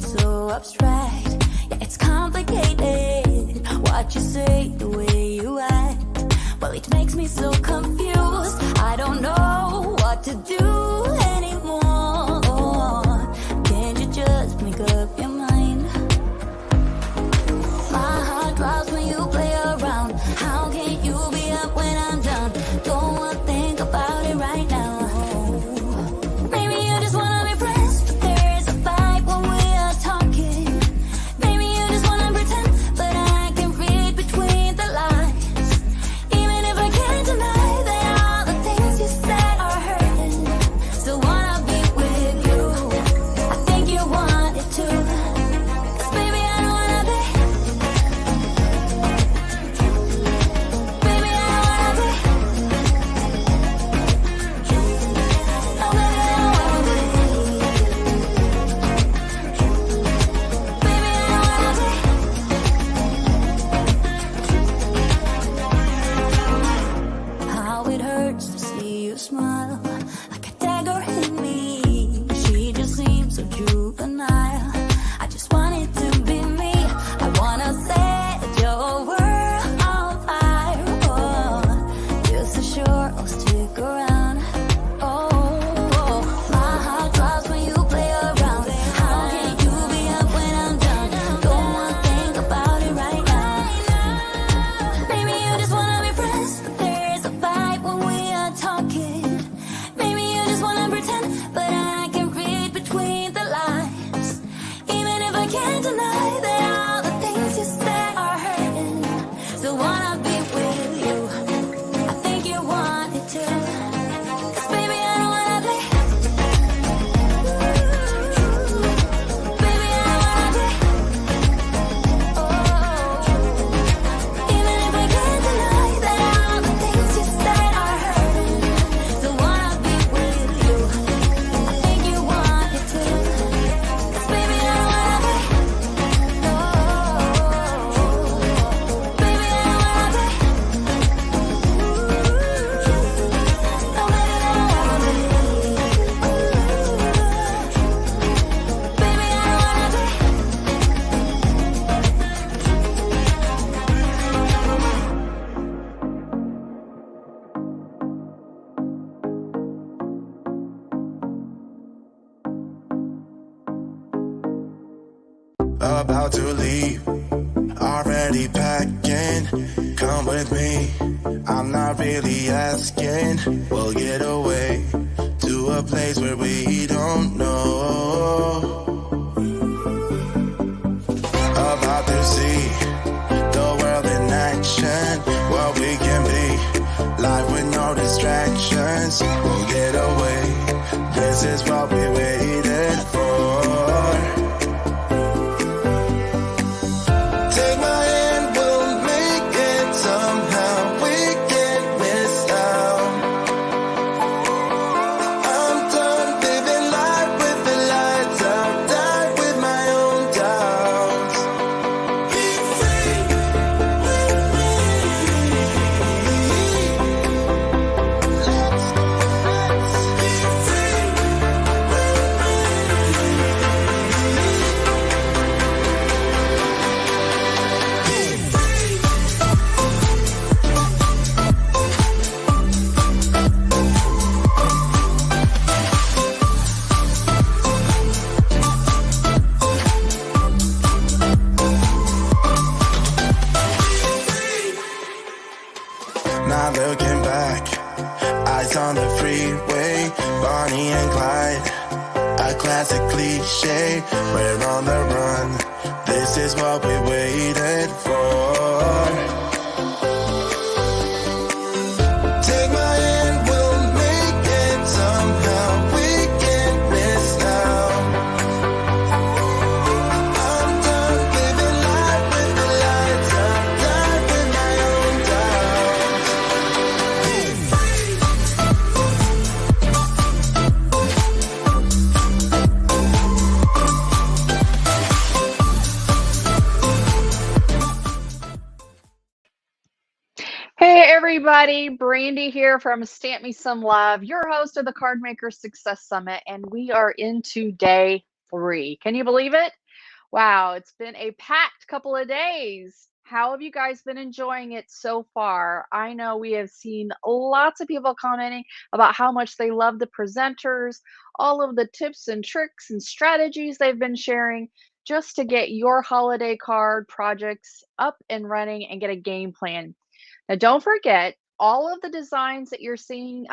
feels so abstract. Yeah, it's complicated. What you say, the way you act, well, it makes me so confused. I don't know what to do anymore. Can't you just make up your mind? My heart drops when you play around. How can you be up when I'm down? Don't wanna think about it right now. Maybe you just wanna be friends, but there is a fight when we are talking. Maybe you just wanna pretend, but I can read between the lines. Even if I can't deny that all the things you said are hurting, still wanna be with you. I think you want it too. 'Cause baby, I don't wanna be. Baby, I don't wanna be. No, baby, I don't wanna be. Baby, I don't wanna be. How it hurts to see you smile, like a dagger in me. She just seems so juvenile. I just want it to be me. I wanna set your world on fire. Oh, just so sure I'll stick around. Oh, my heart drops when you play around. How can you be up when I'm down? Don't wanna think about it right now. Maybe you just wanna be friends, but there is a fight when we are talking. Maybe you just wanna pretend, but I can read between the lines. Even if I can't deny that all the things you said are hurting, still wanna be with you. I think you want it too. 'Cause baby, I don't wanna be. Baby, I don't wanna be. Oh, even if I can't deny that all the things you said are hurting, still wanna be with you. I think you want it too. 'Cause baby, I don't wanna be. No, baby, I don't wanna be. No, baby, I don't wanna be. Baby, I don't wanna be. About to leave, already packing. Come with me, I'm not really asking. We'll get away to a place where we don't know. About to see the world in action, what we can be, life with no distractions. We'll get away, this is what we waited for. Take my hand, we'll make it somehow. We can't miss out. I'm done living life with the lights out. Die with my own doubts. Be free with me. Let's be free Not looking back, eyes on the freeway, Bonnie and Clyde, a classic cliche. We're on the run, this is what we waited for. Take my hand, we'll make it somehow. We can't miss now. I'm done living life with the lights out. Die with my own doubts. Be free. Hey everybody, Brandy here from Stamp Me Some Love, your host of the Card Maker Success Summit, and we are into day 3. Can you believe it? Wow, it's been a packed couple of days. How have you guys been enjoying it so far? I know we have seen lots of people commenting about how much they love the presenters, all of the tips and tricks and strategies they've been sharing just to get your holiday card projects up and running and get a game plan. Now, don't forget, all of the designs that you're seeing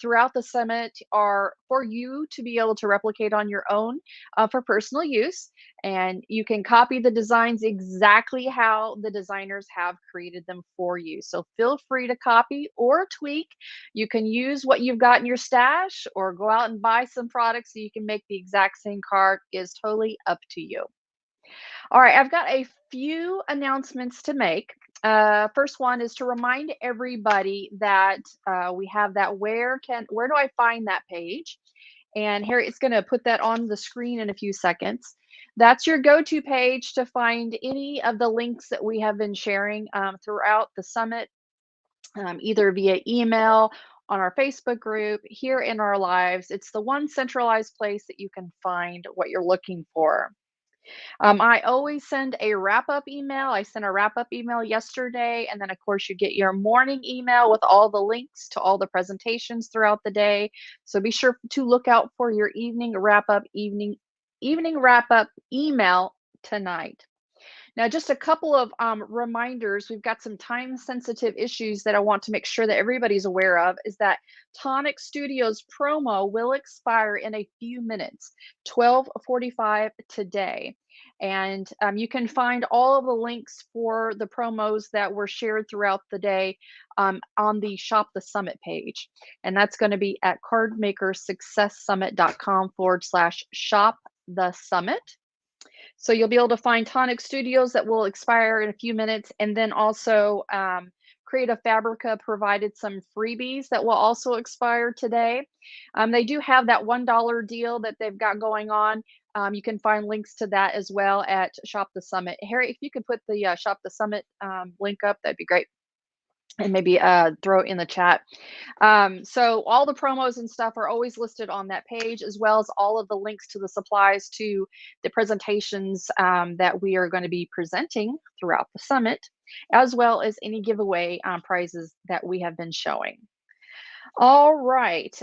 throughout the summit are for you to be able to replicate on your own for personal use. And you can copy the designs exactly how the designers have created them for you. So feel free to copy or tweak. You can use what you've got in your stash or go out and buy some products so you can make the exact same card. Is totally up to you. All right, I've got a few announcements to make. First one is to remind everybody that we have that where do I find that page? And Harriet's going to put that on the screen in a few seconds. That's your go-to page to find any of the links that we have been sharing throughout the summit, either via email, on our Facebook group, here in our lives. It's the one centralized place that you can find what you're looking for. I always send a wrap up email. I sent a wrap up email yesterday. And then, of course, you get your morning email with all the links to all the presentations throughout the day. So be sure to look out for your evening wrap up email tonight. Now, just a couple of reminders. We've got some time sensitive issues that I want to make sure that everybody's aware of is that Tonic Studios promo will expire in a few minutes, 12:45 today. And you can find all of the links for the promos that were shared throughout the day on the Shop the Summit page. And that's going to be at cardmakersuccesssummit.com/shop the summit. So you'll be able to find Tonic Studios that will expire in a few minutes, and then also Creative Fabrica provided some freebies that will also expire today. They do have that $1 deal that they've got going on. You can find links to that as well at Shop the Summit. Harry, if you could put the Shop the Summit link up, that'd be great. And maybe throw it in the chat. So all the promos and stuff are always listed on that page, as well as all of the links to the supplies to the presentations that we are going to be presenting throughout the summit, as well as any giveaway prizes that we have been showing. All right.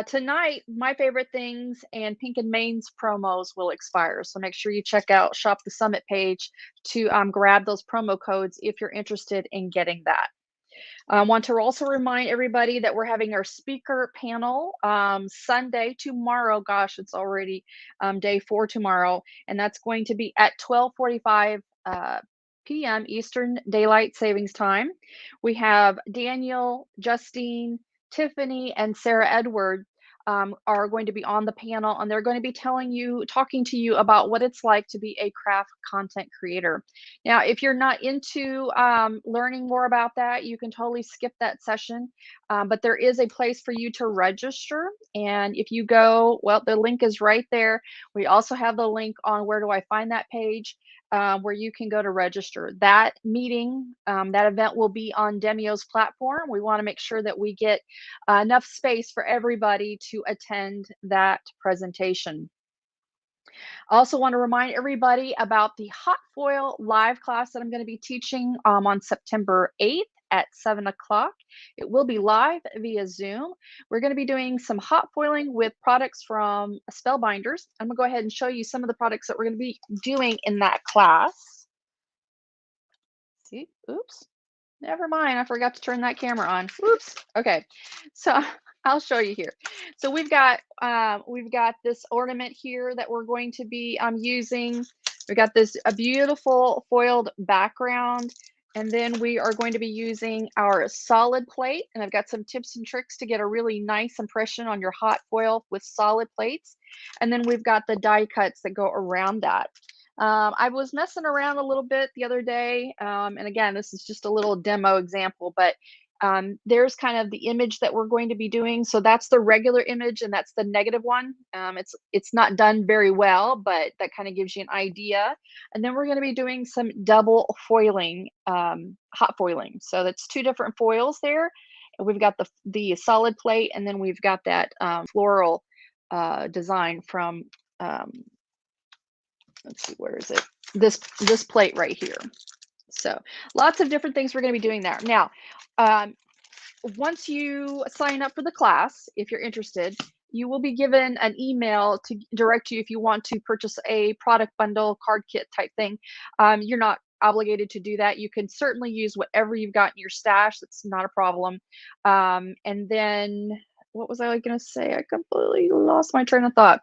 Tonight, My Favorite Things and Pink and Main's promos will expire. So make sure you check out Shop the Summit page to grab those promo codes if you're interested in getting that. I want to also remind everybody that we're having our speaker panel Sunday tomorrow. Gosh, it's already day 4 tomorrow, and that's going to be at 12:45 p.m. Eastern Daylight Savings Time. We have Daniel, Justine, Tiffany, and Sarah Edward are going to be on the panel, and they're going to be talking to you about what it's like to be a craft content creator. Now, if you're not into learning more about that, you can totally skip that session, but there is a place for you to register. And if you go, well, the link is right there. We also have the link on where do I find that page. Where you can go to register. That meeting, that event will be on Demio's platform. We want to make sure that we get enough space for everybody to attend that presentation. I also want to remind everybody about the hot foil live class that I'm going to be teaching on September 8th at 7 o'clock. It will be live via Zoom. We're going to be doing some hot foiling with products from Spellbinders. I'm going to go ahead and show you some of the products that we're going to be doing in that class. See, oops. Never mind, I forgot to turn that camera on. Oops. Okay, so I'll show you here. So we've got this ornament here that we're going to be using. We've got a beautiful foiled background, and then we are going to be using our solid plate. And I've got some tips and tricks to get a really nice impression on your hot foil with solid plates. And then we've got the die cuts that go around that. I was messing around a little bit the other day, and again, this is just a little demo example, but there's kind of the image that we're going to be doing. So that's the regular image, and that's the negative one. It's not done very well, but that kind of gives you an idea. And then we're going to be doing some double foiling, hot foiling. So that's 2 different foils there. And we've got the solid plate, and then we've got that floral design from let's see, where is it? This plate right here. So lots of different things we're going to be doing there. Now, um, once you sign up for the class, if you're interested, you will be given an email to direct you if you want to purchase a product bundle, card kit type thing. You're not obligated to do that. You can certainly use whatever you've got in your stash. That's not a problem. And then what was I going to say? I completely lost my train of thought.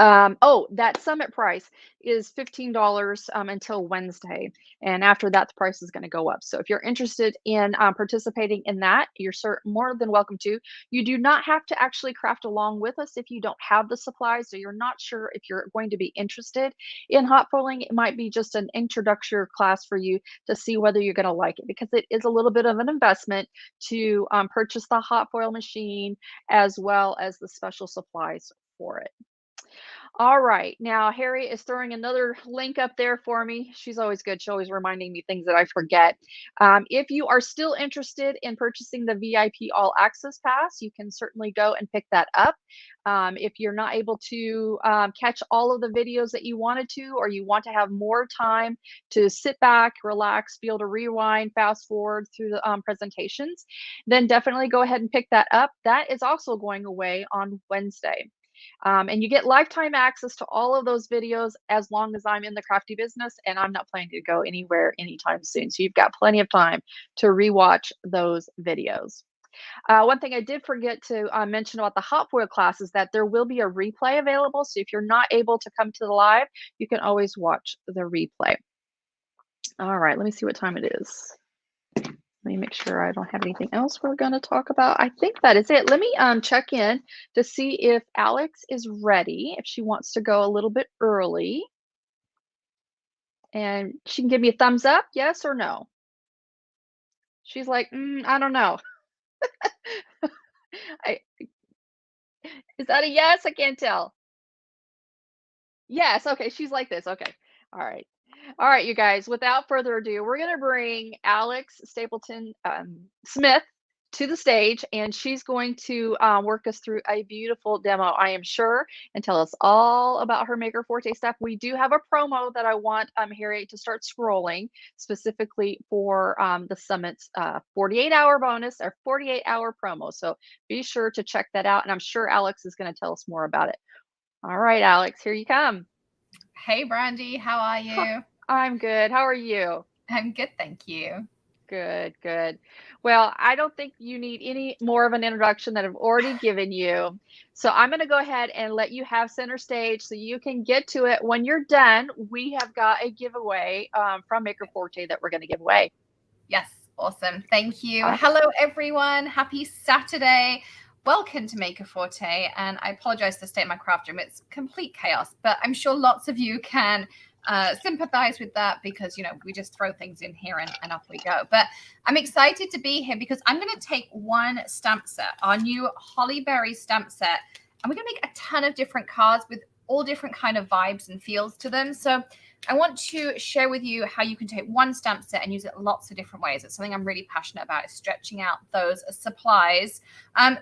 Oh, that summit price is $15 until Wednesday. And after that, the price is going to go up. So if you're interested in participating in that, you're more than welcome to. You do not have to actually craft along with us if you don't have the supplies, so you're not sure if you're going to be interested in hot foiling. It might be just an introductory class for you to see whether you're going to like it, because it is a little bit of an investment to purchase the hot foil machine as well as the special supplies for it. All right. Now, Harriet is throwing another link up there for me. She's always good. She's always reminding me things that I forget. If you are still interested in purchasing the VIP All Access Pass, you can certainly go and pick that up. If you're not able to catch all of the videos that you wanted to, or you want to have more time to sit back, relax, be able to rewind, fast forward through the presentations, then definitely go ahead and pick that up. That is also going away on Wednesday. And you get lifetime access to all of those videos as long as I'm in the crafty business, and I'm not planning to go anywhere anytime soon. So you've got plenty of time to rewatch those videos. One thing I did forget to mention about the hot foil class is that there will be a replay available. So if you're not able to come to the live, you can always watch the replay. All right, let me see what time it is. Let me make sure I don't have anything else we're going to talk about. I think that is it. Let me check in to see if Alex is ready, if she wants to go a little bit early. And she can give me a thumbs up, yes or no. She's like, I don't know. Is that a yes? I can't tell. Yes, okay, she's like this. Okay, all right. All right, you guys, without further ado, we're going to bring Alex Stapleton Smith to the stage, and she's going to work us through a beautiful demo, I am sure, and tell us all about her Maker Forte stuff. We do have a promo that I want Harriet to start scrolling specifically for the Summit's 48-hour bonus or 48-hour promo. So be sure to check that out, and I'm sure Alex is going to tell us more about it. All right, Alex, here you come. Hey, Brandy, how are you? I'm good. How are you? I'm good, thank you. Good, good. Well, I don't think you need any more of an introduction that I've already given you. So I'm going to go ahead and let you have center stage so you can get to it. When you're done, we have got a giveaway from Maker Forte that we're going to give away. Yes, awesome. Thank you. Hello, everyone. Happy Saturday. Welcome to Maker Forte. And I apologize for the state of my craft room. It's complete chaos, but I'm sure lots of you can sympathize with that because, you know, we just throw things in here and off we go. But I'm excited to be here because I'm going to take one stamp set, our new Holly Berry stamp set, and we're going to make a ton of different cards with all different kind of vibes and feels to them. So I want to share with you how you can take one stamp set and use it lots of different ways. It's something I'm really passionate about, is stretching out those supplies.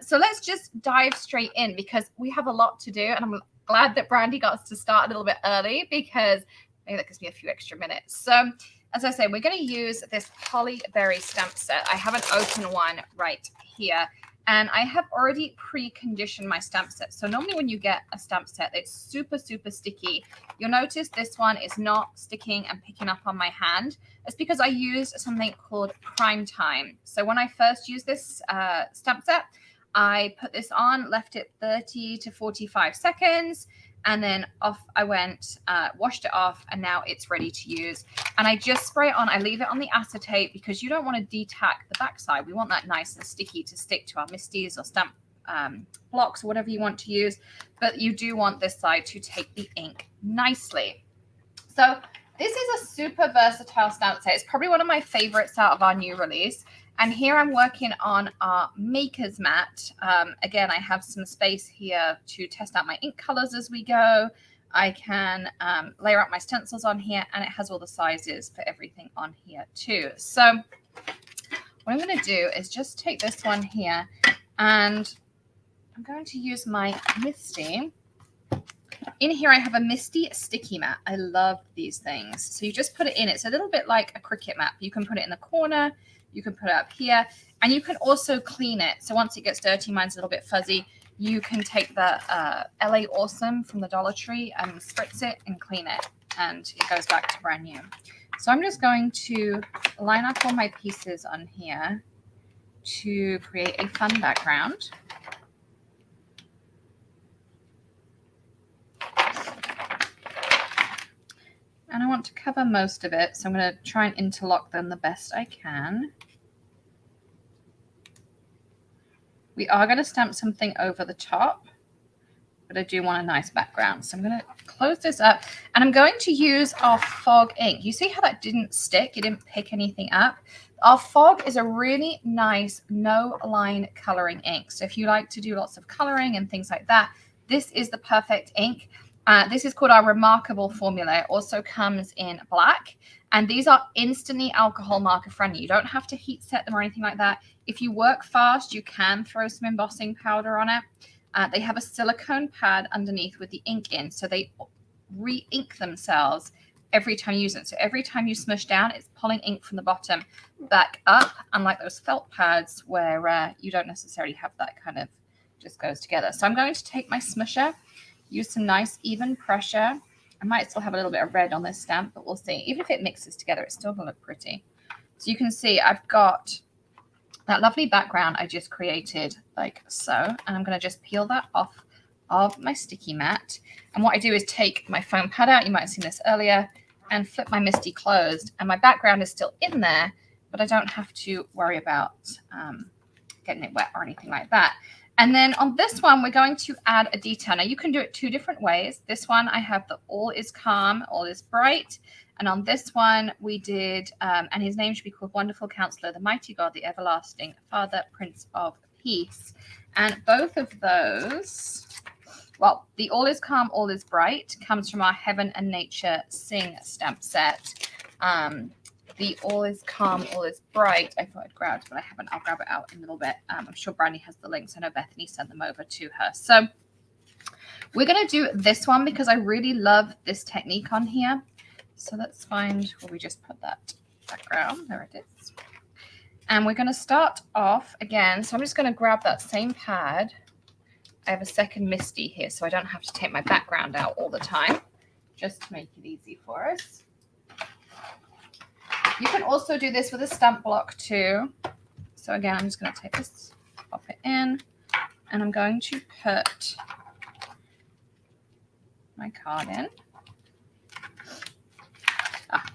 So let's just dive straight in because we have a lot to do. And I'm glad that Brandy got us to start a little bit early because maybe that gives me a few extra minutes. So as I say, we're going to use this Holly Berry stamp set. I have an open one right here. And I have already pre-conditioned my stamp set. So normally when you get a stamp set, it's super, super sticky. You'll notice this one is not sticking and picking up on my hand. It's because I used something called Prime Time. So when I first used this stamp set, I put this on, left it 30 to 45 seconds, and then off I went, washed it off, and now it's ready to use. And I just spray it on. I leave it on the acetate because you don't want to de-tack the backside. We want that nice and sticky to stick to our misties or stamp blocks or whatever you want to use. But you do want this side to take the ink nicely. So this is a super versatile stamp set. It's probably one of my favorites out of our new release. And here I'm working on our Maker's Mat. Again, I have some space here to test out my ink colors as we go. I can layer out my stencils on here, and it has all the sizes for everything on here too. So what I'm going to do is just take this one here, and I'm going to use my Misty In here, I have a Misty sticky mat. I love these things. So you just put it in. It's a little bit like a Cricut map. You can put it in the corner. You can put it up here. And you can also clean it. So once it gets dirty, mine's a little bit fuzzy, you can take the LA Awesome from the Dollar Tree and spritz it and clean it. And it goes back to brand new. So I'm just going to line up all my pieces on here to create a fun background. And I want to cover most of it, so I'm going to try and interlock them the best I can. We are going to stamp something over the top, but I do want a nice background. So I'm going to close this up, and I'm going to use our fog ink. You see how that didn't stick? It didn't pick anything up. Our fog is a really nice no-line coloring ink. So if you like to do lots of coloring and things like that, this is the perfect ink. This is called our Remarkable formula. It also comes in black. And these are instantly alcohol marker friendly. You don't have to heat set them or anything like that. If you work fast, you can throw some embossing powder on it. They have a silicone pad underneath with the ink in. So they re-ink themselves every time you use it. So every time you smush down, it's pulling ink from the bottom back up, unlike those felt pads where you don't necessarily have that kind of just goes together. So I'm going to take my smusher, use some nice even pressure. I might still have a little bit of red on this stamp, but we'll see. Even if it mixes together, it's still going to look pretty. So you can see I've got that lovely background I just created like so. And I'm going to just peel that off of my sticky mat. And what I do is take my foam pad out. You might have seen this earlier, and flip my Misty closed. And my background is still in there, but I don't have to worry about getting it wet or anything like that. And then on this one, we're going to add a detail. Now, you can do it two different ways. This one, I have the all is calm, all is bright. And on this one, we did, and his name should be called Wonderful Counselor, the Mighty God, the Everlasting Father, Prince of Peace. And both of those, well, the all is calm, all is bright comes from our Heaven and Nature Sing stamp set. The all is calm, all is bright, I thought I'd grabbed, but I haven't. I'll grab it out in a little bit. I'm sure Brandy has the links. I know Bethany sent them over to her. So we're going to do this one because I really love this technique on here. So let's find where we just put that background. There it is. And we're going to start off again. So I'm just going to grab that same pad. I have a second Misty here, so I don't have to take my background out all the time, just to make it easy for us. You can also do this with a stamp block too. So again, I'm just going to take this, pop it in, and I'm going to put my card in.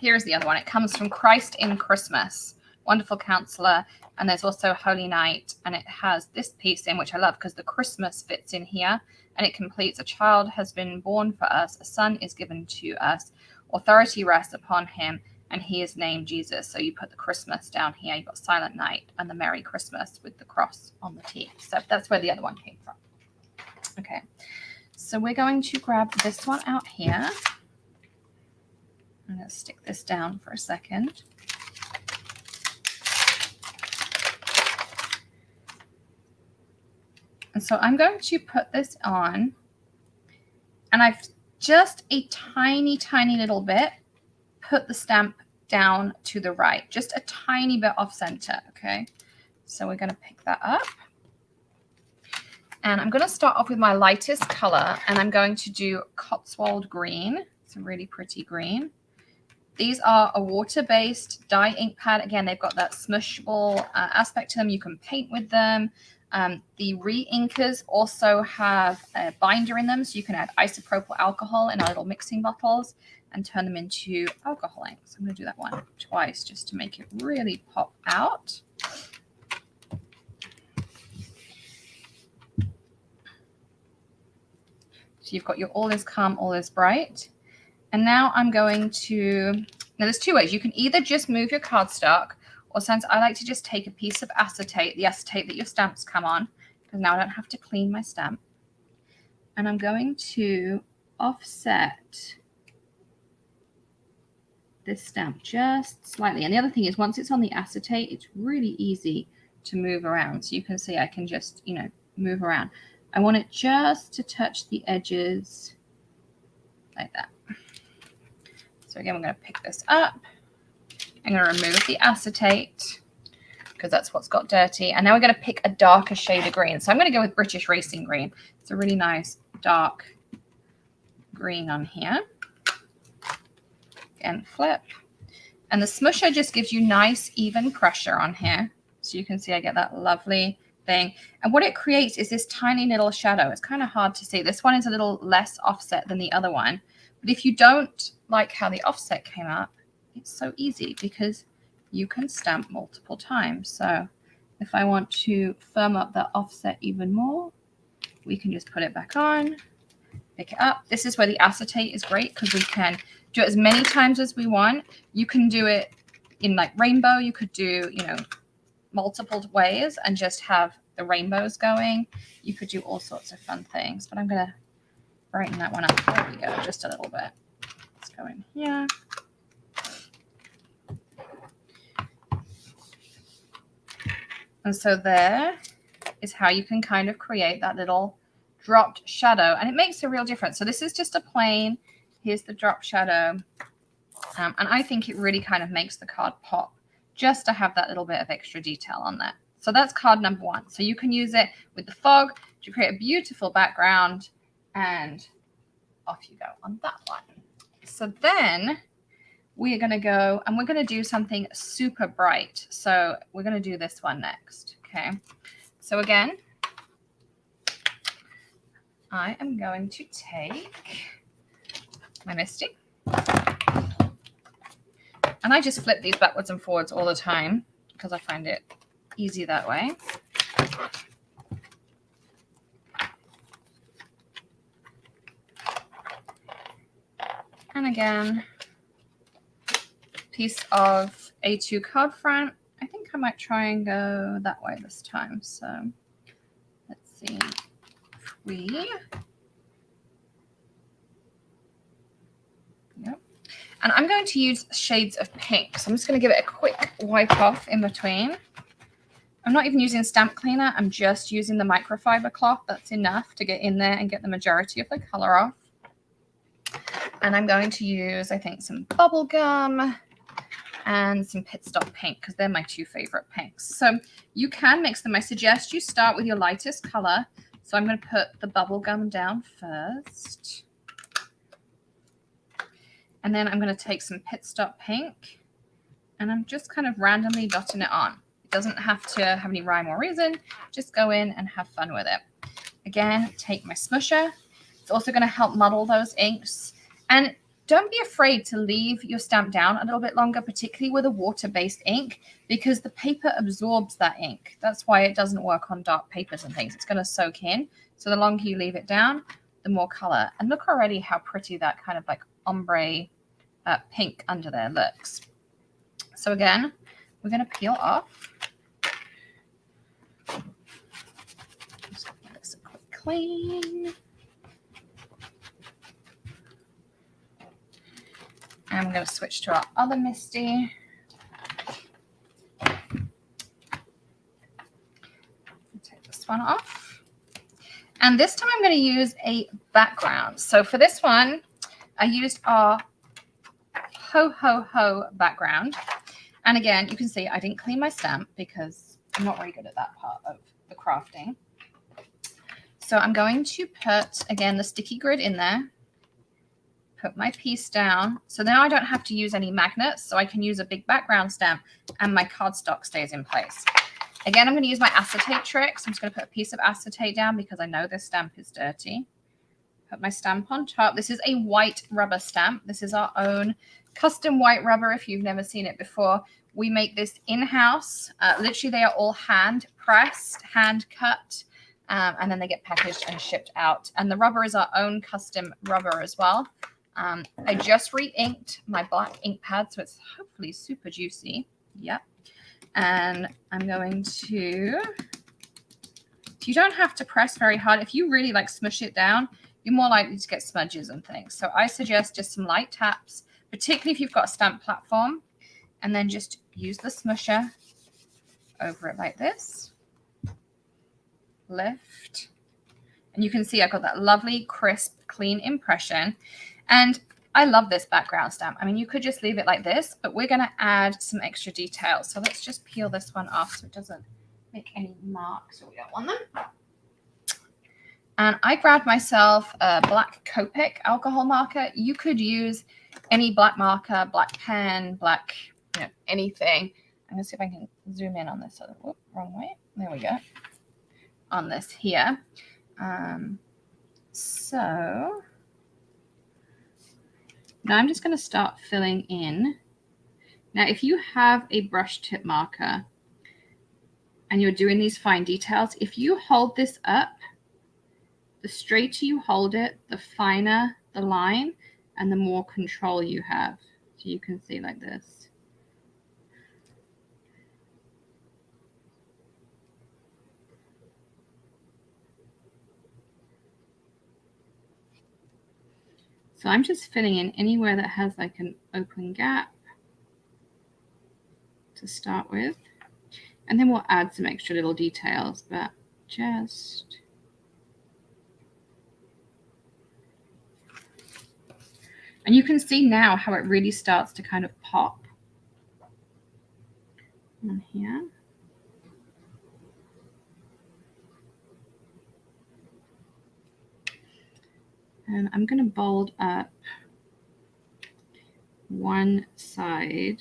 Here's the other one. It comes from Christ in Christmas, Wonderful Counselor, and there's also Holy Night, and it has this piece in, which I love because the Christmas fits in here, and it completes, a child has been born for us, a son is given to us, authority rests upon him, and he is named Jesus. So you put the Christmas down here. You've got Silent Night and the Merry Christmas with the cross on the T. So that's where the other one came from. Okay. So we're going to grab this one out here. I'm going to stick this down for a second. And so I'm going to put this on. And I've just a tiny, tiny little bit put the stamp down to the right, just a tiny bit off center. Okay, so we're going to pick that up, and I'm going to start off with my lightest color, and I'm going to do Cotswold green. It's a really pretty green. These are a water-based dye ink pad. Again, they've got that smushable aspect to them. You can paint with them. The re-inkers also have a binder in them, so you can add isopropyl alcohol in our little mixing bottles and turn them into alcohol ink. So I'm going to do that one twice just to make it really pop out. So you've got your all is calm, all is bright. And now I'm going to, now there's two ways. You can either just move your cardstock, or since I like to just take a piece of acetate, the acetate that your stamps come on, because now I don't have to clean my stamp. And I'm going to offset this stamp just slightly. And the other thing is, once it's on the acetate, it's really easy to move around. So you can see I can just, move around. I want it just to touch the edges like that. So again, we're going to pick this up. I'm going to remove the acetate because that's what's got dirty. And now we're going to pick a darker shade of green. So I'm going to go with British Racing Green. It's a really nice dark green on here. Again, flip. And the smusher just gives you nice, even pressure on here. So you can see I get that lovely thing. And what it creates is this tiny little shadow. It's kind of hard to see. This one is a little less offset than the other one. But if you don't like how the offset came up, it's so easy because you can stamp multiple times. So if I want to firm up that offset even more, we can just put it back on, pick it up. This is where the acetate is great because we can do it as many times as we want. You can do it in like rainbow. You could do, you know, multiple ways and just have the rainbows going. You could do all sorts of fun things, but I'm going to brighten that one up. There we go, just a little bit. Let's go in here. And so there is how you can kind of create that little dropped shadow, and it makes a real difference. So this is just a plain, here's the drop shadow. And I think it really kind of makes the card pop just to have that little bit of extra detail on there. So that's card number one. So you can use it with the fog to create a beautiful background, and off you go on that one. So then we are going to go and we're going to do something super bright. So we're going to do this one next. Okay. So again, I am going to take my Misty. And I just flip these backwards and forwards all the time because I find it easy that way. And again, piece of A2 card front. I think I might try and go that way this time. So let's see if we, yep. And I'm going to use shades of pink. So I'm just going to give it a quick wipe off in between. I'm not even using stamp cleaner. I'm just using the microfiber cloth. That's enough to get in there and get the majority of the color off. And I'm going to use, I think, some bubble gum and some pit stop pink because they're my two favorite pinks. So you can mix them. I suggest you start with your lightest color. So I'm going to put the bubble gum down first. And then I'm going to take some pit stop pink and I'm just kind of randomly dotting it on. It doesn't have to have any rhyme or reason. Just go in and have fun with it. Again, take my smusher. It's also going to help muddle those inks. And don't be afraid to leave your stamp down a little bit longer, particularly with a water-based ink, because the paper absorbs that ink. That's why it doesn't work on dark papers and things. It's going to soak in. So the longer you leave it down, the more color. And look already how pretty that kind of like ombre pink under there looks. So again, we're going to peel off. Just give this a quick clean. And I'm going to switch to our other Misty. Take this one off. And this time I'm going to use a background. So for this one, I used our Ho Ho Ho background. And again, you can see I didn't clean my stamp because I'm not very good at that part of the crafting. So I'm going to put, again, the sticky grid in there. Put my piece down. So now I don't have to use any magnets, so I can use a big background stamp and my cardstock stays in place. Again, I'm going to use my acetate trick. So I'm just going to put a piece of acetate down because I know this stamp is dirty. Put my stamp on top. This is a white rubber stamp. This is our own custom white rubber. If you've never seen it before, we make this in-house. Literally, they are all hand pressed, hand cut, and then they get packaged and shipped out. And the rubber is our own custom rubber as well. I just re-inked my black ink pad, so it's hopefully super juicy. Yep. And I'm going to, you don't have to press very hard. If you really like smush it down, you're more likely to get smudges and things. So I suggest just some light taps, particularly if you've got a stamp platform, and then just use the smusher over it like this. Lift. And you can see I've got that lovely, crisp, clean impression. And I love this background stamp. I mean, you could just leave it like this, but we're going to add some extra details. So let's just peel this one off so it doesn't make any marks, so we don't want them. And I grabbed myself a black Copic alcohol marker. You could use any black marker, black pen, black, anything. I'm going to see if I can zoom in on this. Whoop, wrong way. There we go. On this here. So now I'm just going to start filling in. Now, if you have a brush tip marker and you're doing these fine details, if you hold this up, the straighter you hold it, the finer the line and the more control you have. So you can see like this. So I'm just filling in anywhere that has like an open gap to start with. And then we'll add some extra little details, but just... And you can see now how it really starts to kind of pop on here. And I'm going to bold up one side.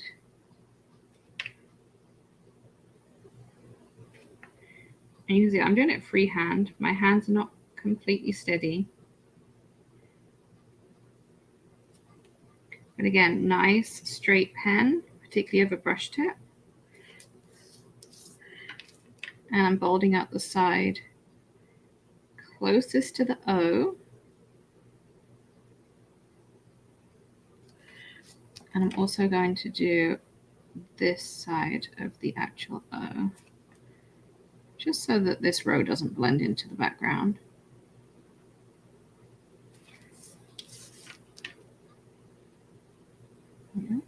And you can see I'm doing it freehand. My hands are not completely steady. But again, nice straight pen, particularly over brush tip. And I'm bolding out the side closest to the O. And I'm also going to do this side of the actual O, just so that this row doesn't blend into the background. Yeah.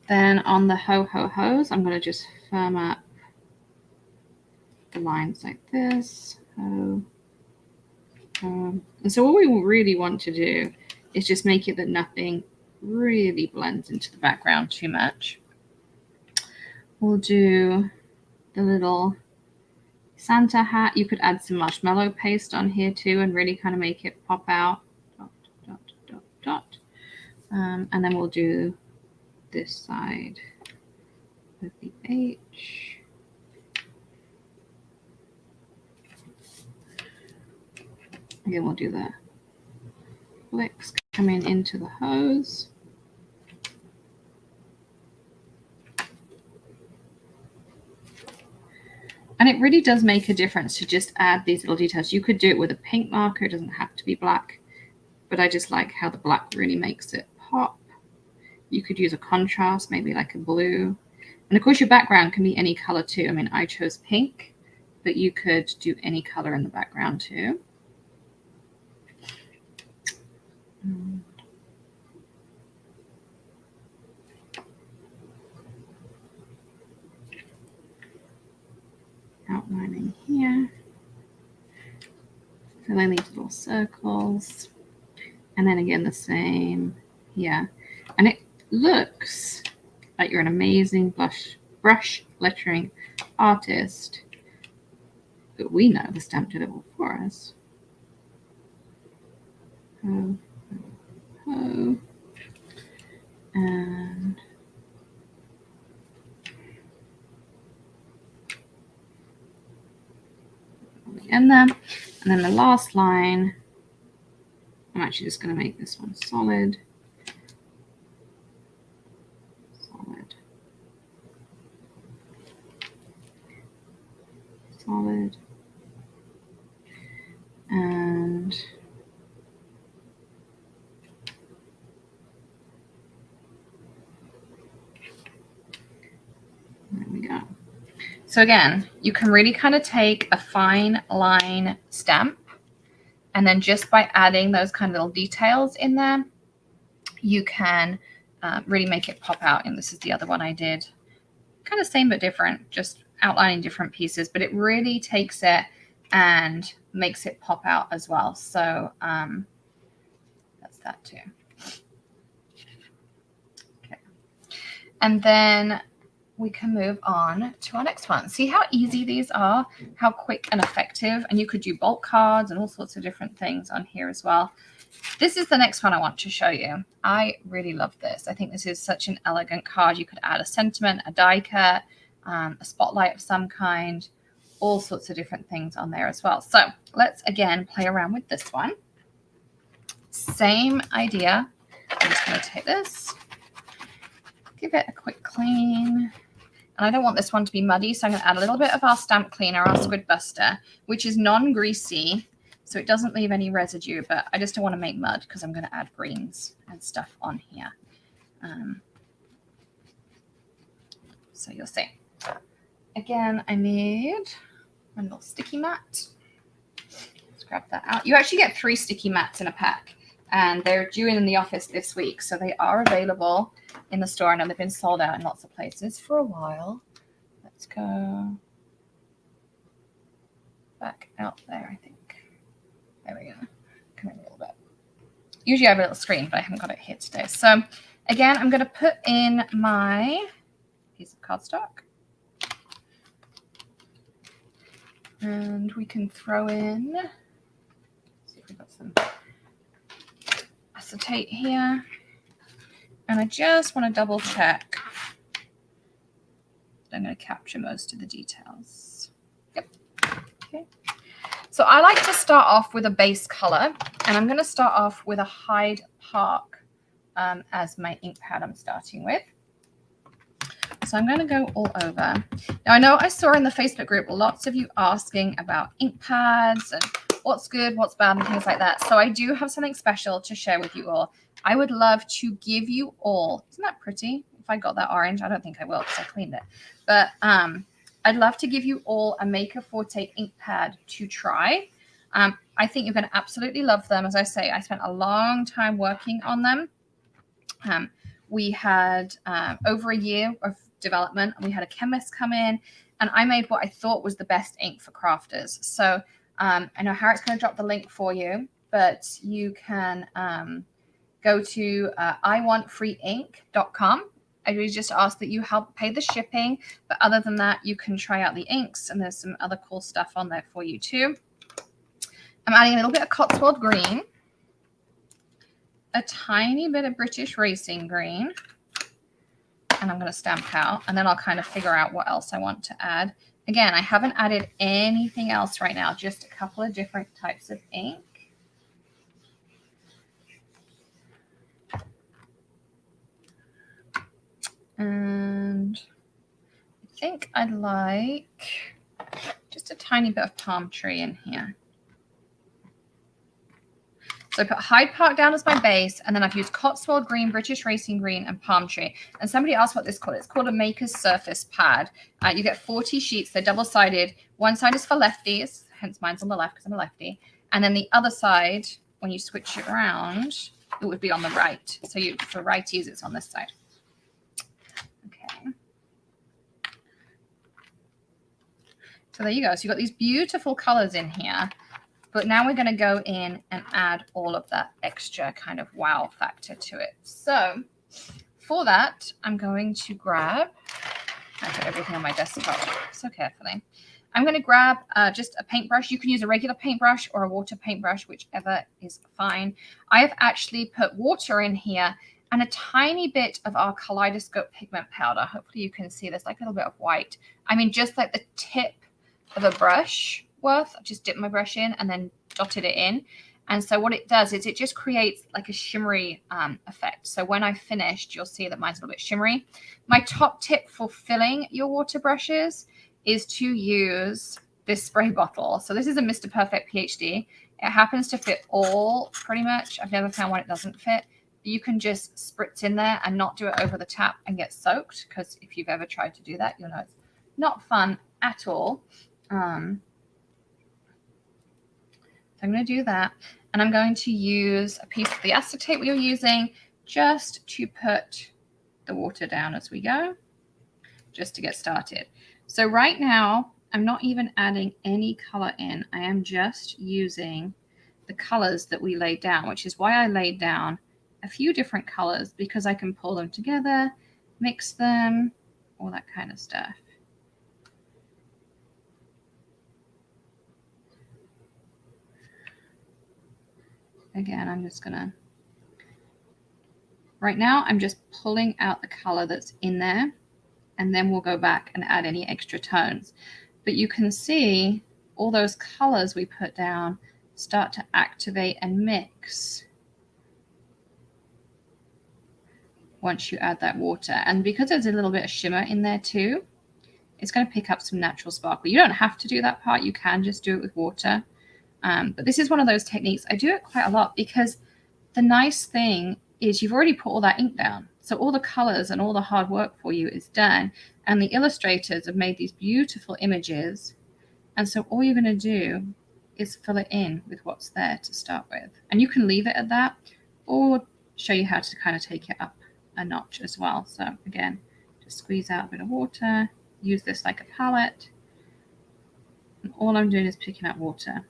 Then on the ho-ho-hos, I'm going to just firm up the lines like this. Ho, ho. And so what we really want to do is just make it that nothing really blends into the background too much. We'll do the little Santa hat. You could add some marshmallow paste on here too and really kind of make it pop out. Dot, dot, dot, dot. And then we'll do this side with the H. Again, we'll do the flicks coming into the hose. And it really does make a difference to just add these little details. You could do it with a pink marker. It doesn't have to be black, but I just like how the black really makes it pop. You could use a contrast, maybe like a blue. And of course, your background can be any color too. I mean, I chose pink, but you could do any color in the background too. Outlining here, filling these little circles, and then again the same here. And it looks like you're an amazing brush lettering artist, but we know the stamp did it all for us. Ho, ho, ho. And in there. And then the last line, I'm actually just going to make this one solid. Solid. Solid. And there we go. So again, you can really kind of take a fine line stamp, and then just by adding those kind of little details in there, you can really make it pop out. And this is the other one I did. Kind of same but different, just outlining different pieces, but it really takes it and makes it pop out as well. So that's that too. Okay. And then we can move on to our next one. See how easy these are, how quick and effective. And you could do bulk cards and all sorts of different things on here as well. This is the next one I want to show you. I really love this. I think this is such an elegant card. You could add a sentiment, a die cut, a spotlight of some kind, all sorts of different things on there as well. So let's again play around with this one. Same idea. I'm just going to take this, give it a quick clean. And I don't want this one to be muddy, so I'm going to add a little bit of our stamp cleaner, our Squid Buster, which is non-greasy, so it doesn't leave any residue, but I just don't want to make mud because I'm going to add greens and stuff on here. So you'll see. Again, I need a little sticky mat. Let's grab that out. You actually get 3 sticky mats in a pack, and they're due in the office this week, so they are available in the store. I know they've been sold out in lots of places for a while. Let's go back out there, I think. There we go. Come in a little bit. Usually I have a little screen, but I haven't got it here today. So again, I'm going to put in my piece of cardstock. And we can throw in, let's see if we've got some acetate here. And I just want to double check that I'm going to capture most of the details. Yep. Okay. So I like to start off with a base color, and I'm going to start off with a Hyde Park as my ink pad I'm starting with. So I'm going to go all over. Now, I know I saw in the Facebook group lots of you asking about ink pads and what's good, what's bad, and things like that. So I do have something special to share with you all. I would love to give you all, isn't that pretty? If I got that orange, I don't think I will because I cleaned it. But I'd love to give you all a Maker Forte ink pad to try. I think you're going to absolutely love them. As I say, I spent a long time working on them. We had over a year of development. We had a chemist come in, and I made what I thought was the best ink for crafters. So I know Harriet's going to drop the link for you, but you can go to iwantfreeink.com. I really just ask that you help pay the shipping. But other than that, you can try out the inks, and there's some other cool stuff on there for you too. I'm adding a little bit of Cotswold green, a tiny bit of British Racing green, and I'm going to stamp out, and then I'll kind of figure out what else I want to add. Again, I haven't added anything else right now, just a couple of different types of ink. And I think I'd like just a tiny bit of palm tree in here. So I put Hyde Park down as my base, and then I've used Cotswold green, British Racing green, and palm tree. And somebody asked what this is called. It's called a Maker's Surface Pad. You get 40 sheets. They're double-sided. One side is for lefties, hence mine's on the left because I'm a lefty. And then the other side, when you switch it around, it would be on the right. So for righties, it's on this side. Okay. So there you go. So you've got these beautiful colors in here. But now we're going to go in and add all of that extra kind of wow factor to it. So for that, I'm going to grab, I put everything on my desktop so carefully. I'm going to grab just a paintbrush. You can use a regular paintbrush or a water paintbrush, whichever is fine. I have actually put water in here and a tiny bit of our Kaleidoscope pigment powder. Hopefully you can see there's like a little bit of white. I mean, just like the tip of a brush worth. I just dipped my brush in and then dotted it in. And so what it does is it just creates like a shimmery effect. So when I've finished, you'll see that mine's a little bit shimmery. My top tip for filling your water brushes is to use this spray bottle. So this is a Mr. Perfect PhD. It happens to fit all pretty much. I've never found one it doesn't fit. You can just spritz in there and not do it over the tap and get soaked, because if you've ever tried to do that, you'll know it's not fun at all. So I'm going to do that, and I'm going to use a piece of the acetate we were using just to put the water down as we go, just to get started. So right now, I'm not even adding any color in. I am just using the colors that we laid down, which is why I laid down a few different colors, because I can pull them together, mix them, all that kind of stuff. Again, I'm just gonna, right now, I'm just pulling out the color that's in there, and then we'll go back and add any extra tones. But you can see all those colors we put down start to activate and mix once you add that water. And because there's a little bit of shimmer in there too, it's going to pick up some natural sparkle. You don't have to do that part. You can just do it with water. But this is one of those techniques. I do it quite a lot because the nice thing is you've already put all that ink down. So all the colors and all the hard work for you is done. And the illustrators have made these beautiful images. And so all you're going to do is fill it in with what's there to start with. And you can leave it at that or show you how to kind of take it up a notch as well. So again, just squeeze out a bit of water, use this like a palette. And all I'm doing is picking up water.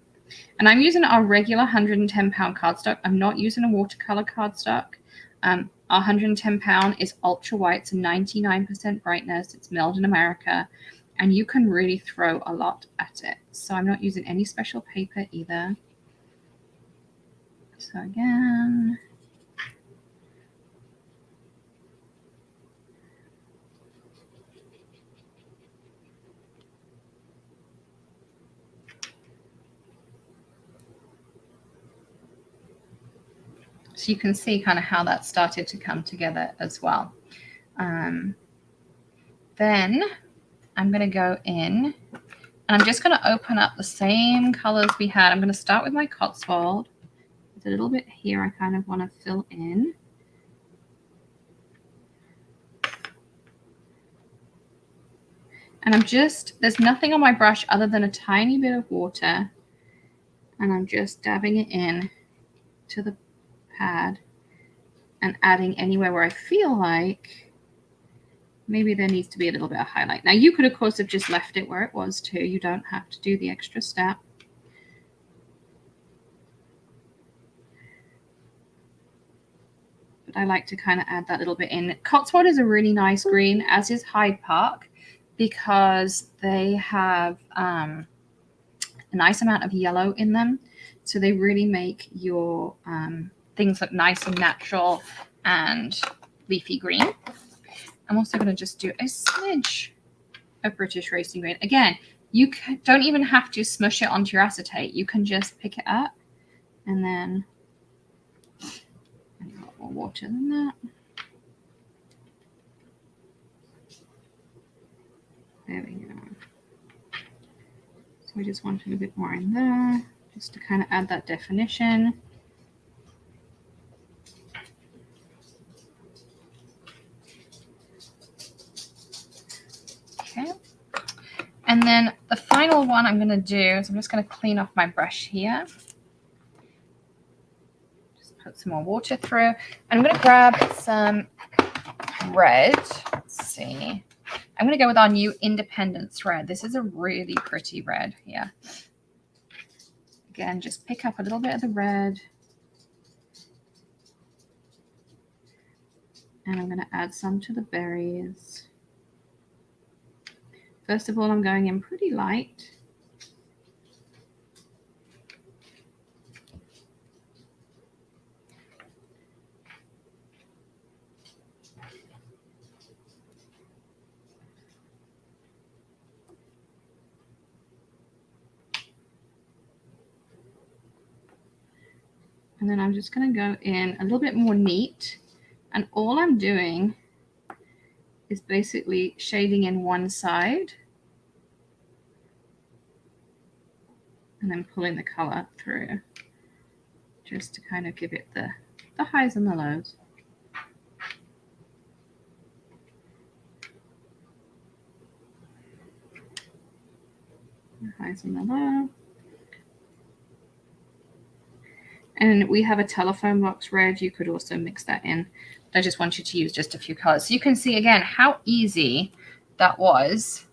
And I'm using our regular 110 pound cardstock. I'm not using a watercolor cardstock. Our 110 pound is ultra white, so 99% brightness. It's milled in America, and you can really throw a lot at it. So I'm not using any special paper either. So again, so you can see kind of how that started to come together as well. Then I'm going to go in and I'm just going to open up the same colors we had. I'm going to start with my Cotswold. There's a little bit here I kind of want to fill in. And I'm just, there's nothing on my brush other than a tiny bit of water. And I'm just dabbing it in to the pad and adding anywhere where I feel like maybe there needs to be a little bit of highlight. Now you could of course have just left it where it was too. You don't have to do the extra step. But I like to kind of add that little bit in. Cotswold is a really nice green, as is Hyde Park, because they have a nice amount of yellow in them. So they really make your things look nice and natural and leafy green. I'm also going to just do a smidge of British Racing Green. Again, you don't even have to smush it onto your acetate. You can just pick it up and then a lot more water than that. There we go. So we just want a bit more in there, just to kind of add that definition. Okay. And then the final one I'm going to do is I'm just going to clean off my brush here. Just put some more water through. I'm going to grab some red. Let's see. I'm going to go with our new Independence red. This is a really pretty red here. Again, just pick up a little bit of the red. And I'm going to add some to the berries. First of all, I'm going in pretty light. And then I'm just going to go in a little bit more neat. And all I'm doing is basically shading in one side and then pulling the color through just to kind of give it the highs and the lows. The highs and the low. And we have a telephone box red. You could also mix that in. I just want you to use just a few colors. So you can see again how easy that was.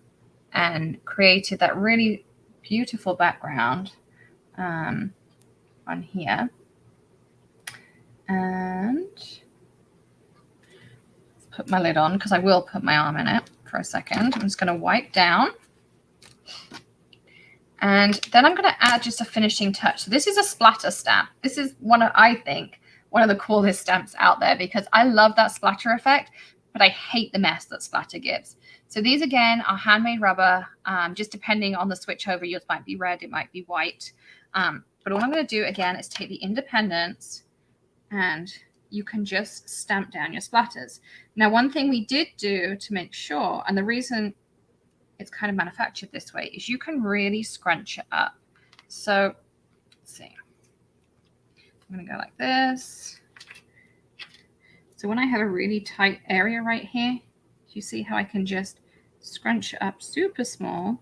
and created that really beautiful background on here. And let's put my lid on because I will put my arm in it for a second. I'm just going to wipe down. And then I'm going to add just a finishing touch. So this is a splatter stamp. This is I think, one of the coolest stamps out there because I love that splatter effect, but I hate the mess that splatter gives. So these, again, are handmade rubber. Just depending on the switch over, yours might be red, it might be white. But all I'm going to do, again, is take the Independence, and you can just stamp down your splatters. Now, one thing we did do to make sure, and the reason it's kind of manufactured this way, is you can really scrunch it up. So let's see. I'm going to go like this. So when I have a really tight area right here, you see how I can just scrunch it up super small.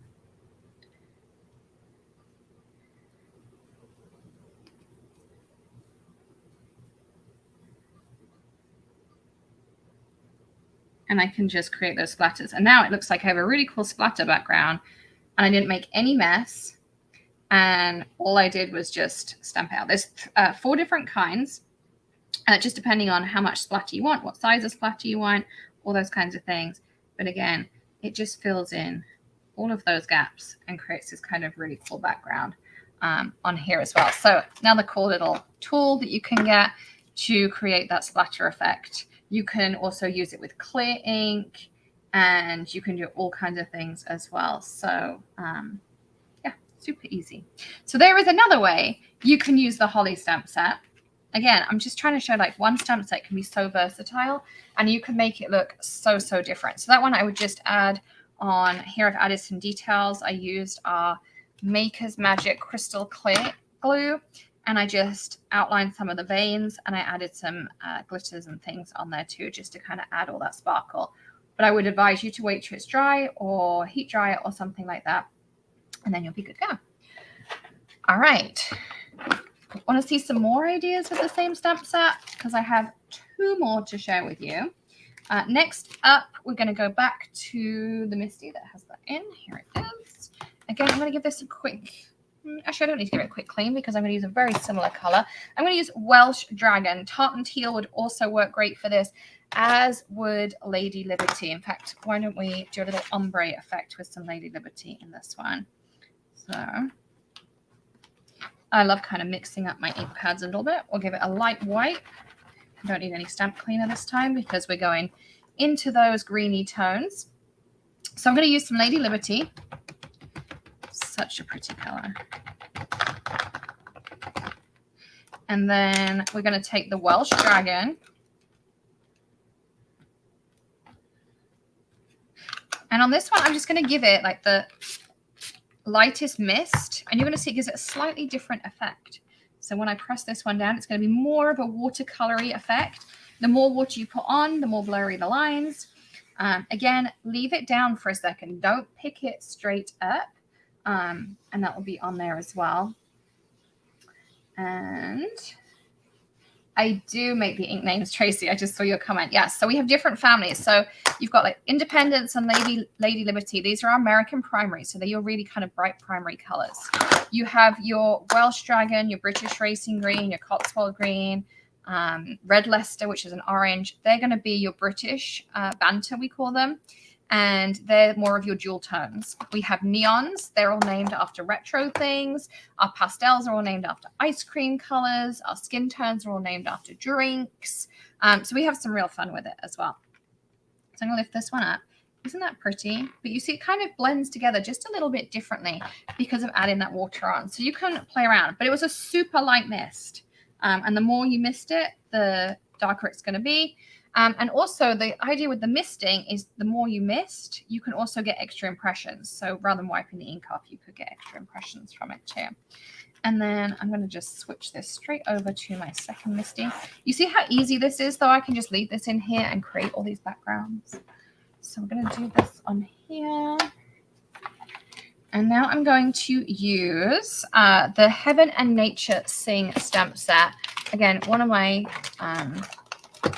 And I can just create those splatters. And now it looks like I have a really cool splatter background and I didn't make any mess. And all I did was just stamp out. There's 4 different kinds, just depending on how much splatter you want, what size of splatter you want, all those kinds of things. But again, it just fills in all of those gaps and creates this kind of really cool background on here as well. So now the cool little tool that you can get to create that splatter effect. You can also use it with clear ink, and you can do all kinds of things as well. So yeah, super easy. So there is another way you can use the Holly stamp set. Again, I'm just trying to show like one stamp set can be so versatile and you can make it look so, so different. So that one I would just add on here. I've added some details. I used our Maker's Magic Crystal Clear glue. And I just outlined some of the veins and I added some glitters and things on there too, just to kind of add all that sparkle. But I would advise you to wait till it's dry or heat dry it or something like that. And then you'll be good to go. All right. Want to see some more ideas with the same stamp set? Because I have 2 more to share with you. Next up, we're going to go back to the Misty that has that in. Here it is. Again, I'm going to give this a quick... Actually, I don't need to give it a quick clean because I'm going to use a very similar color. I'm going to use Welsh Dragon. Tartan Teal would also work great for this, as would Lady Liberty. In fact, why don't we do a little ombre effect with some Lady Liberty in this one? So I love kind of mixing up my ink pads a little bit. We'll give it a light white. I don't need any stamp cleaner this time because we're going into those greeny tones. So I'm going to use some Lady Liberty. Such a pretty color. And then we're going to take the Welsh Dragon. And on this one, I'm just going to give it like the lightest mist. And you're going to see it gives it a slightly different effect. So when I press this one down, it's going to be more of a watercolory effect. The more water you put on, the more blurry the lines. Again, leave it down for a second. Don't pick it straight up. And that will be on there as well. And I do make the ink names, Tracy. I just saw your comment. Yes, so we have different families. So you've got like Independence and Lady Liberty. These are our American primary. So they're your really kind of bright primary colors. You have your Welsh Dragon, your British Racing Green, your Cotswold Green, Red Leicester, which is an orange. They're going to be your British Banter, we call them. And they're more of your jewel tones. We have neons. They're all named after retro things. Our pastels are all named after ice cream colors. Our skin tones are all named after drinks. So we have some real fun with it as well. So I'm going to lift this one up. Isn't that pretty? But you see it kind of blends together just a little bit differently because of adding that water on. So you can play around. But it was a super light mist. And the more you mist it, the darker it's going to be. And also the idea with the misting is the more you mist, you can also get extra impressions. So rather than wiping the ink off, you could get extra impressions from it too. And then I'm going to just switch this straight over to my second misty. You see how easy this is, though? I can just leave this in here and create all these backgrounds. So I'm going to do this on here. And now I'm going to use the Heaven and Nature Sing stamp set. Again, one of my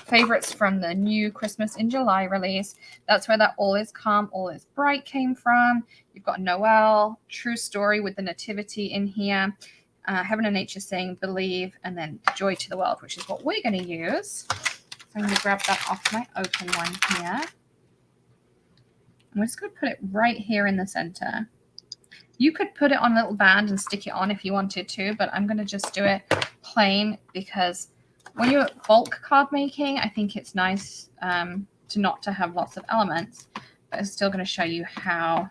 favorites from the new Christmas in July release. That's where that All Is Calm, All Is Bright came from. You've got Noel, True Story with the Nativity in here. Heaven and Nature saying Believe, and then Joy to the World, which is what we're going to use. So I'm going to grab that off my open one here. I'm just going to put it right here in the center. You could put it on a little band and stick it on if you wanted to, but I'm going to just do it plain because when you're bulk card making, I think it's nice to have lots of elements, but I'm still going to show you how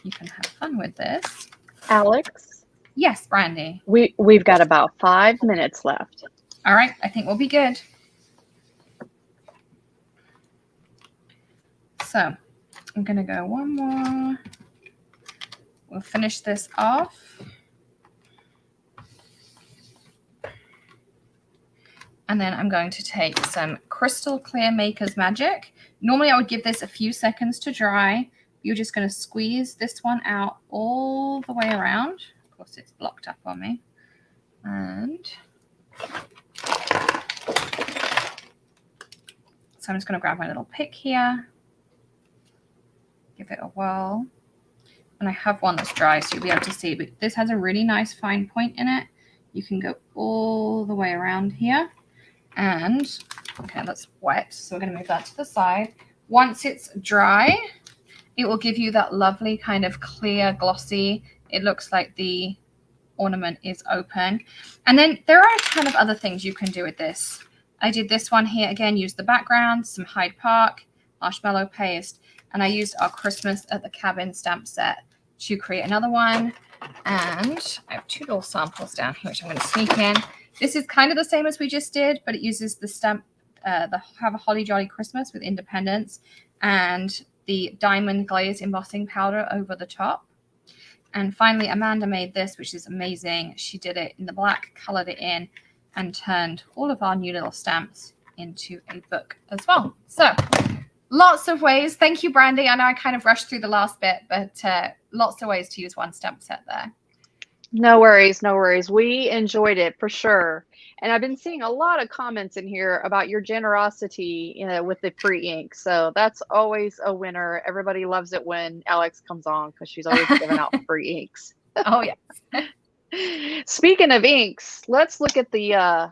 you can have fun with this. Alex? Yes, Brandy. We've got about 5 minutes left. All right, I think we'll be good. So I'm going to go one more. We'll finish this off. And then I'm going to take some Crystal Clear Maker's Magic. Normally I would give this a few seconds to dry. You're just going to squeeze this one out all the way around. Of course, it's blocked up on me. And so I'm just going to grab my little pick here. Give it a whirl. And I have one that's dry, so you'll be able to see. But this has a really nice fine point in it. You can go all the way around here. And, okay, that's wet, so we're going to move that to the side. Once it's dry, it will give you that lovely kind of clear, glossy. It looks like the ornament is open. And then there are a ton of other things you can do with this. I did this one here. Again, use the background, some Hyde Park, marshmallow paste, and I used our Christmas at the Cabin stamp set to create another one. And I have 2 little samples down here, which I'm going to sneak in. This is kind of the same as we just did, but it uses the stamp, the Have a Holly Jolly Christmas with Independence and the diamond glaze embossing powder over the top. And finally, Amanda made this, which is amazing. She did it in the black, colored it in, and turned all of our new little stamps into a book as well. So lots of ways. Thank you, Brandy. I know I kind of rushed through the last bit, but lots of ways to use one stamp set there. No worries, no worries. We enjoyed it for sure. And I've been seeing a lot of comments in here about your generosity, with the free ink. So that's always a winner. Everybody loves it when Alex comes on because she's always giving out free inks. Oh, yes. Speaking of inks, let's look at the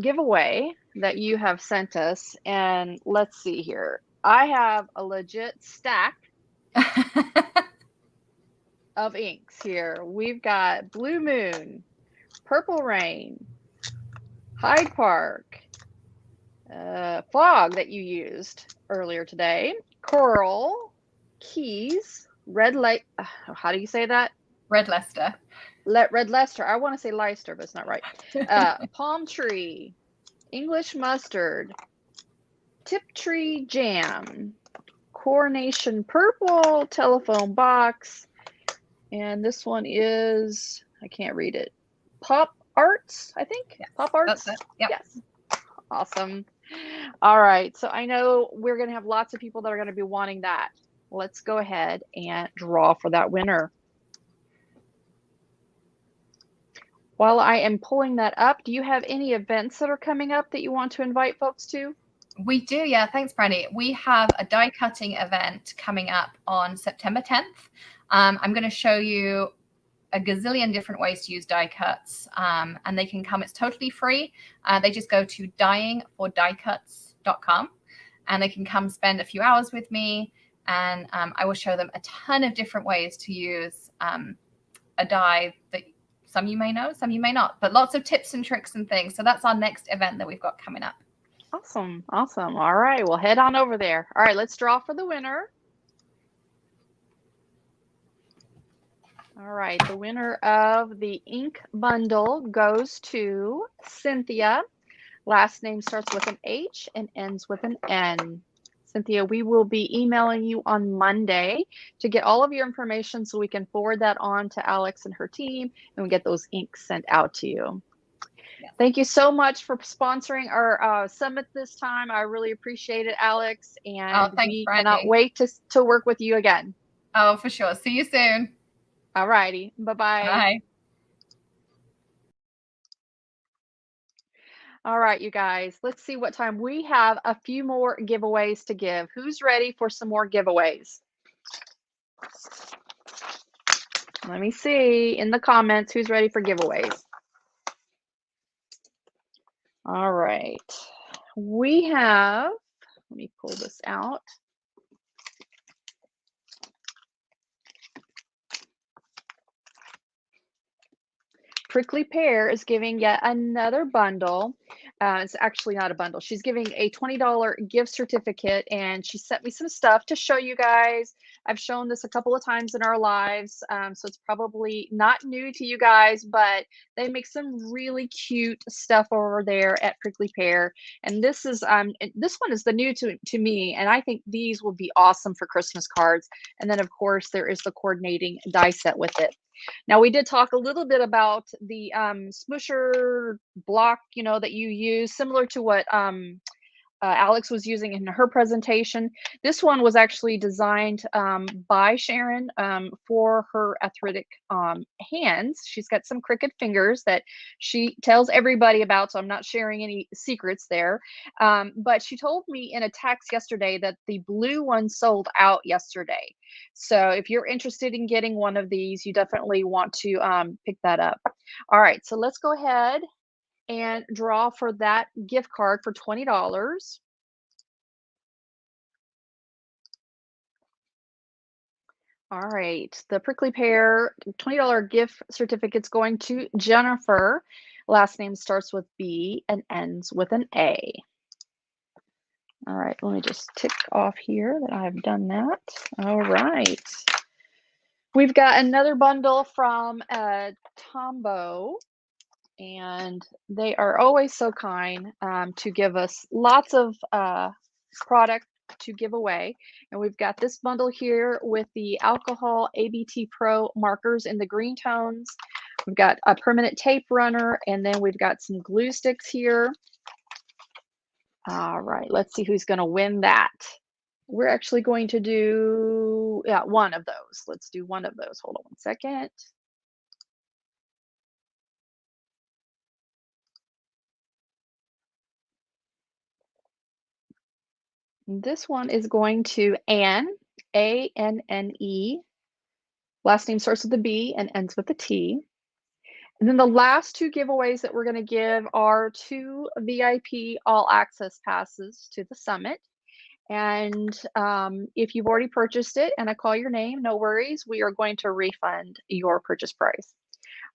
giveaway that you have sent us. And let's see here. I have a legit stack of inks here. We've got Blue Moon, Purple Rain, Hyde Park, Fog that you used earlier today, Coral, Keys, Red Light. How do you say that? Red Leicester. Red Leicester. I want to say Leicester, but it's not right. Palm Tree, English Mustard, Tiptree Jam, Coronation Purple, Telephone Box, and this one is, I can't read it, Pop Arts, I think. Yes, Pop Arts. That's it. Yep. Yes. Awesome. All right. So I know we're going to have lots of people that are going to be wanting that. Let's go ahead and draw for that winner. While I am pulling that up, do you have any events that are coming up that you want to invite folks to? We do, yeah. Thanks, Brandy. We have a die cutting event coming up on September 10th. I'm going to show you a gazillion different ways to use die cuts, and they can come. It's totally free. They just go to dyingfordiecuts.com, and they can come spend a few hours with me, and I will show them a ton of different ways to use a die that some you may know, some you may not, but lots of tips and tricks and things. So that's our next event that we've got coming up. Awesome. Awesome. All right. Well, head on over there. All right. Let's draw for the winner. All right. The winner of the ink bundle goes to Cynthia. Last name starts with an H and ends with an N. Cynthia, we will be emailing you on Monday to get all of your information so we can forward that on to Alex and her team and we get those inks sent out to you. Yes. Thank you so much for sponsoring our summit this time. I really appreciate it, Alex. And we cannot wait to work with you again. Oh, for sure. See you soon. All righty. Bye-bye. Bye. All right, you guys, let's see what time. We have a few more giveaways to give. Who's ready for some more giveaways? Let me see in the comments who's ready for giveaways. All right. We have, let me pull this out. Prickly Pear is giving yet another bundle. It's actually not a bundle. She's giving a $20 gift certificate, and she sent me some stuff to show you guys. I've shown this a couple of times in our lives, so it's probably not new to you guys, but they make some really cute stuff over there at Prickly Pear. And this one is the new to me, and I think these will be awesome for Christmas cards. And then, of course, there is the coordinating die set with it. Now, we did talk a little bit about the smoosher block, that you use, similar to what Alex was using in her presentation. This one was actually designed by Sharon for her arthritic hands. She's got some crooked fingers that she tells everybody about, so I'm not sharing any secrets there. But she told me in a text yesterday that the blue one sold out yesterday. So if you're interested in getting one of these, you definitely want to pick that up. All right, so let's go ahead and draw for that gift card for $20. All right, the Prickly Pear $20 gift certificate's going to Jennifer. Last name starts with B and ends with an A. All right, let me just tick off here that I've done that. All right. We've got another bundle from Tombow. And they are always so kind to give us lots of product to give away. And we've got this bundle here with the alcohol ABT Pro markers in the green tones. We've got a permanent tape runner, and then we've got some glue sticks here. All right, let's see who's going to win that. We're actually going to do one of those. Let's do one of those. Hold on one second. This one is going to Anne, A-N-N-E. Last name starts with a B and ends with a T. And then the last two giveaways that we're going to give are 2 VIP all access passes to the summit. And if you've already purchased it and I call your name, no worries. We are going to refund your purchase price.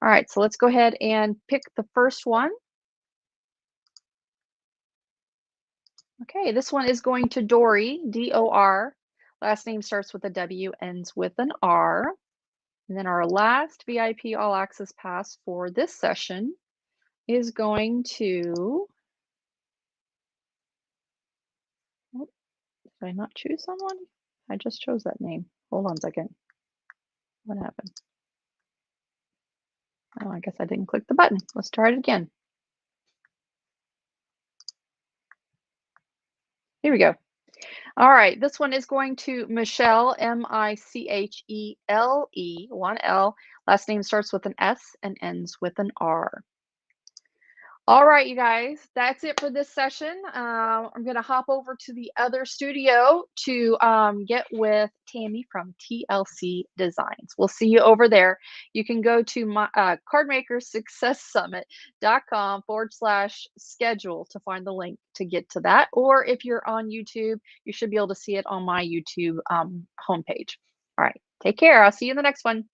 All right, so let's go ahead and pick the first one. Okay, this one is going to Dory, D-O-R. Last name starts with a W, ends with an R. And then our last VIP All Access Pass for this session is going to, did I not choose someone? I just chose that name. Hold on a second. What happened? Oh, I guess I didn't click the button. Let's try it again. Here we go. All right, this one is going to Michelle, M-I-C-H-E-L-E, 1 L. Last name starts with an S and ends with an R. All right, you guys, that's it for this session. I'm going to hop over to the other studio to get with Tammy from TLC Designs. We'll see you over there. You can go to my cardmakersuccesssummit.com/schedule to find the link to get to that. Or if you're on YouTube, you should be able to see it on my YouTube homepage. All right, take care. I'll see you in the next one.